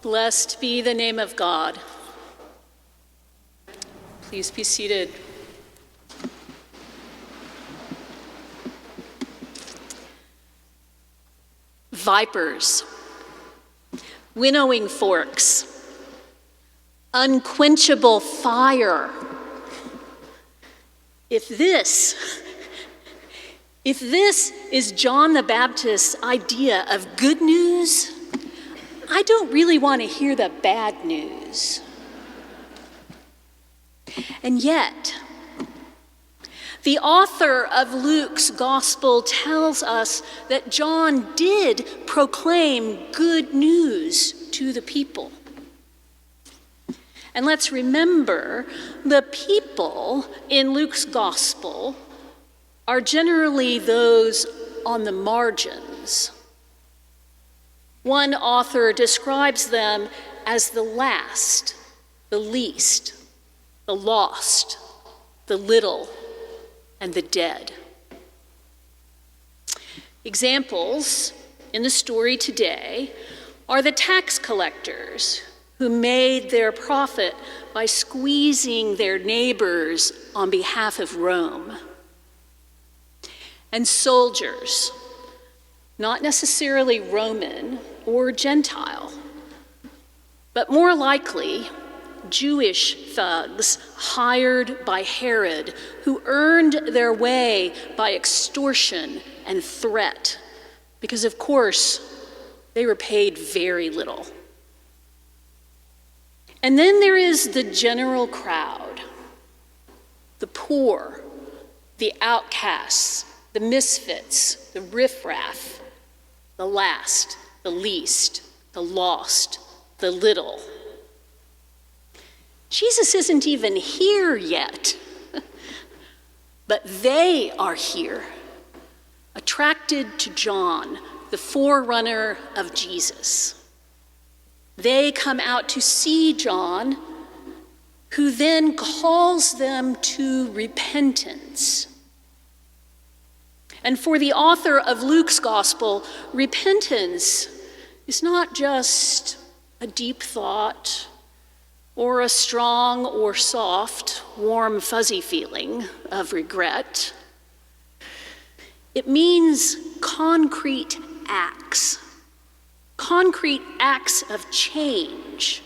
Blessed be the name of God. Please be seated. Vipers, winnowing forks, unquenchable fire. If this is John the Baptist's idea of good news, I don't really want to hear the bad news. And yet, the author of Luke's gospel tells us that John did proclaim good news to the people. And let's remember, the people in Luke's gospel are generally those on the margins. One author describes them as the last, the least, the lost, the little, and the dead. Examples in the story today are the tax collectors who made their profit by squeezing their neighbors on behalf of Rome, and soldiers, not necessarily Roman or Gentile, but more likely Jewish thugs hired by Herod, who earned their way by extortion and threat, because of course they were paid very little. And then there is the general crowd, the poor, the outcasts, the misfits, the riffraff, the last, the least, the lost, the little. Jesus isn't even here yet, but they are here, attracted to John, the forerunner of Jesus. They come out to see John, who then calls them to repentance. And for the author of Luke's gospel, repentance is not just a deep thought or a strong or soft, warm, fuzzy feeling of regret. It means concrete acts of change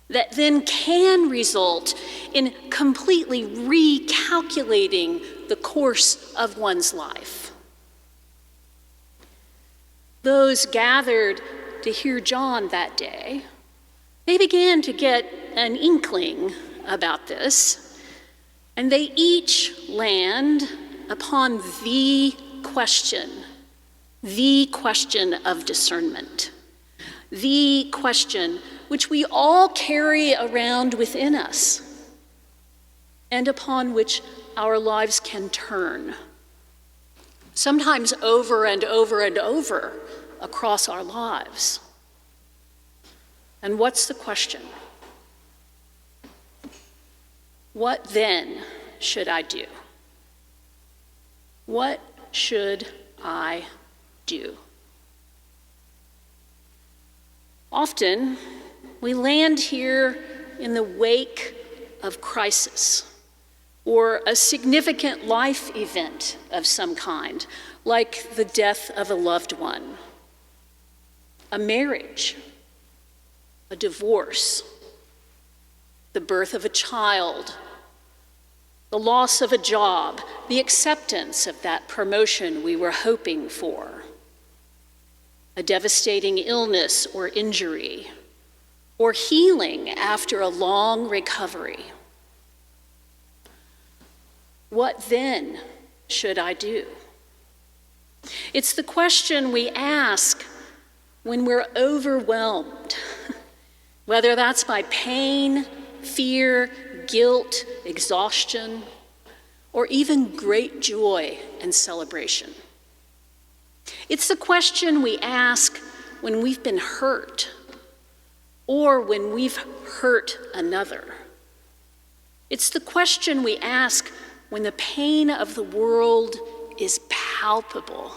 that then can result in completely recalculating the course of one's life. Those gathered to hear John that day, they began to get an inkling about this, and they each land upon the question of discernment, the question which we all carry around within us, and upon which our lives can turn, sometimes over and over and over across our lives. And what's the question? What then should I do? What should I do? Often, we land here in the wake of crisis or a significant life event of some kind, like the death of a loved one, a marriage, a divorce, the birth of a child, the loss of a job, the acceptance of that promotion we were hoping for, a devastating illness or injury, or healing after a long recovery. What then should I do? It's the question we ask when we're overwhelmed, whether that's by pain, fear, guilt, exhaustion, or even great joy and celebration. It's the question we ask when we've been hurt or when we've hurt another. It's the question we ask when the pain of the world is palpable,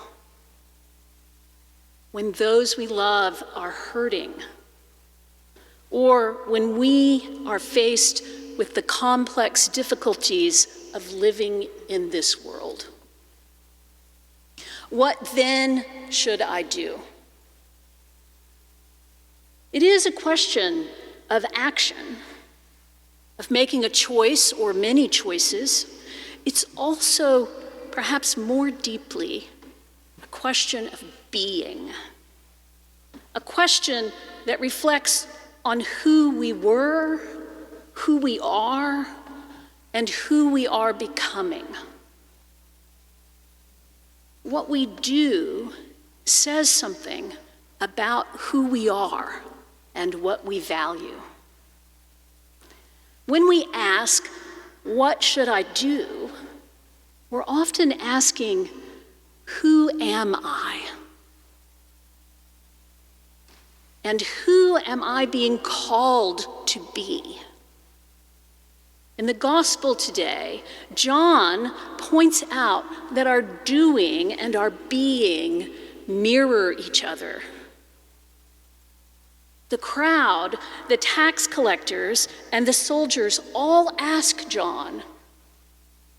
when those we love are hurting, or when we are faced with the complex difficulties of living in this world. What then should I do? It is a question of action, of making a choice or many choices. It's also, perhaps more deeply, a question of being. A question that reflects on who we were, who we are, and who we are becoming. What we do says something about who we are and what we value. When we ask, "What should I do?" we're often asking, "Who am I?" And who am I being called to be? In the gospel today, John points out that our doing and our being mirror each other. The crowd, the tax collectors, and the soldiers all ask John,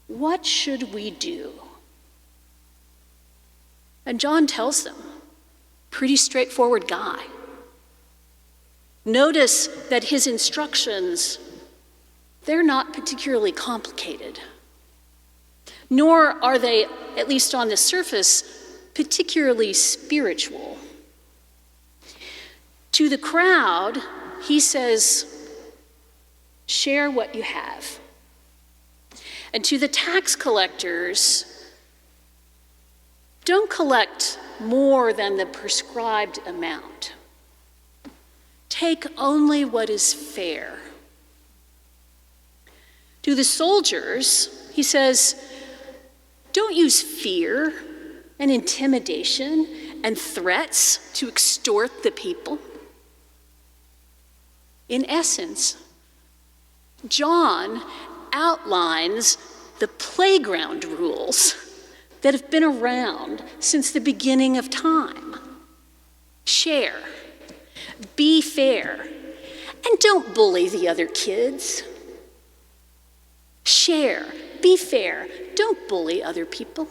"What should we do?" And John tells them, pretty straightforward guy. Notice that his instructions, they're not particularly complicated, nor are they, at least on the surface, particularly spiritual. To the crowd, he says, "Share what you have." And to the tax collectors, "Don't collect more than the prescribed amount. Take only what is fair." To the soldiers, he says, "Don't use fear and intimidation and threats to extort the people." In essence, John outlines the playground rules that have been around since the beginning of time. Share, be fair, and don't bully the other kids. Share, be fair, don't bully other people.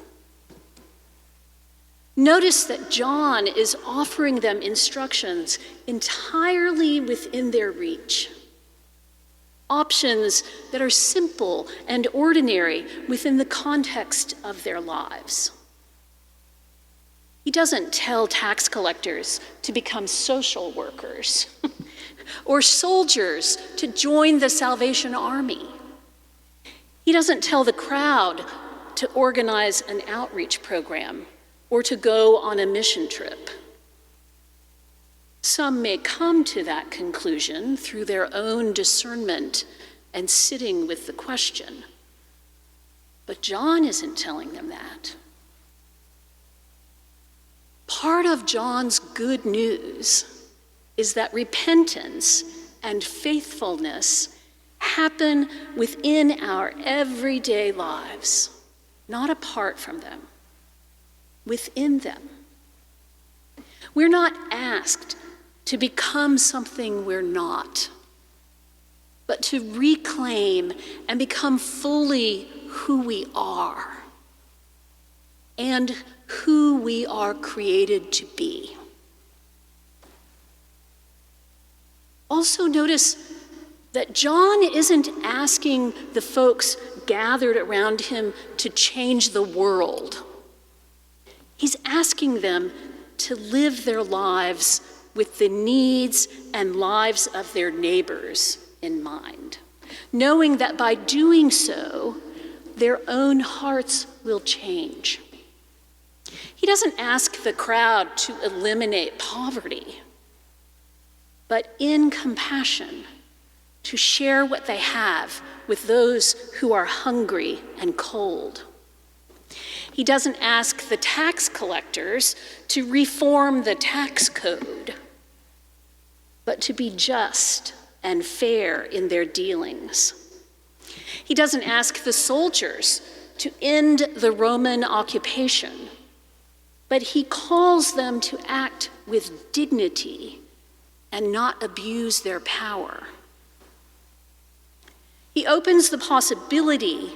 Notice that John is offering them instructions entirely within their reach. Options that are simple and ordinary within the context of their lives. He doesn't tell tax collectors to become social workers or soldiers to join the Salvation Army. He doesn't tell the crowd to organize an outreach program or to go on a mission trip. Some may come to that conclusion through their own discernment and sitting with the question. But John isn't telling them that. Part of John's good news is that repentance and faithfulness happen within our everyday lives, not apart from them, within them. We're not asked to become something we're not, but to reclaim and become fully who we are and who we are created to be. Also notice that John isn't asking the folks gathered around him to change the world. He's asking them to live their lives with the needs and lives of their neighbors in mind, knowing that by doing so, their own hearts will change. He doesn't ask the crowd to eliminate poverty, but in compassion, to share what they have with those who are hungry and cold. He doesn't ask the tax collectors to reform the tax code, but to be just and fair in their dealings. He doesn't ask the soldiers to end the Roman occupation, but he calls them to act with dignity and not abuse their power. He opens the possibility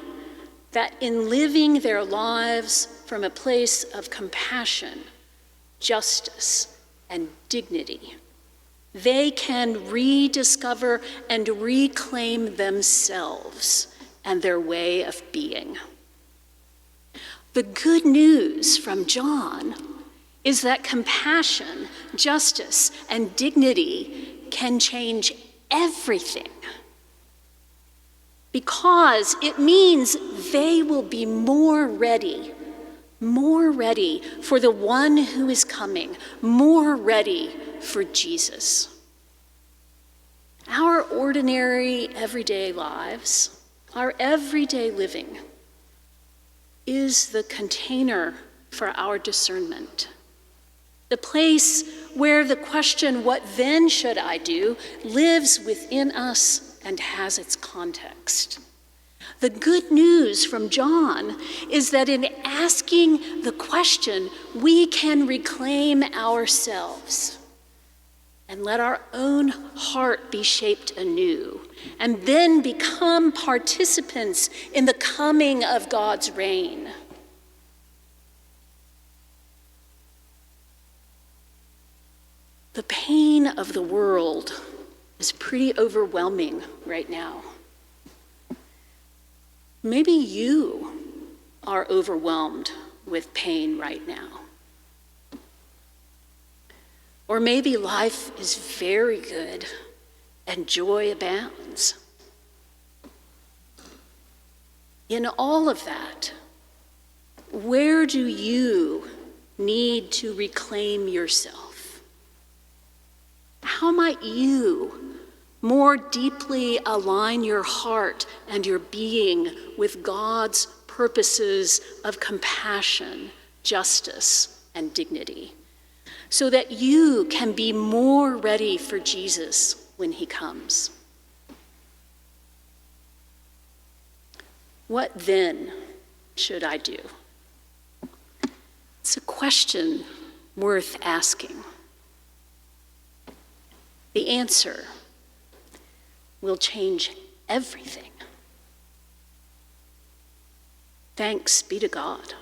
that in living their lives from a place of compassion, justice, and dignity, they can rediscover and reclaim themselves and their way of being. The good news from John is that compassion, justice, and dignity can change everything, because it means they will be more ready for the one who is coming, more ready for Jesus. Our ordinary everyday lives, our everyday living, is the container for our discernment. The place where the question, what then should I do, lives within us and has its context. The good news from John is that in asking the question, we can reclaim ourselves and let our own heart be shaped anew, and then become participants in the coming of God's reign. The pain of the world is pretty overwhelming right now. Maybe you are overwhelmed with pain right now. Or maybe life is very good and joy abounds. In all of that, where do you need to reclaim yourself? How might you more deeply align your heart and your being with God's purposes of compassion, justice, and dignity, so that you can be more ready for Jesus when he comes? What then should I do? It's a question worth asking. The answer will change everything. Thanks be to God.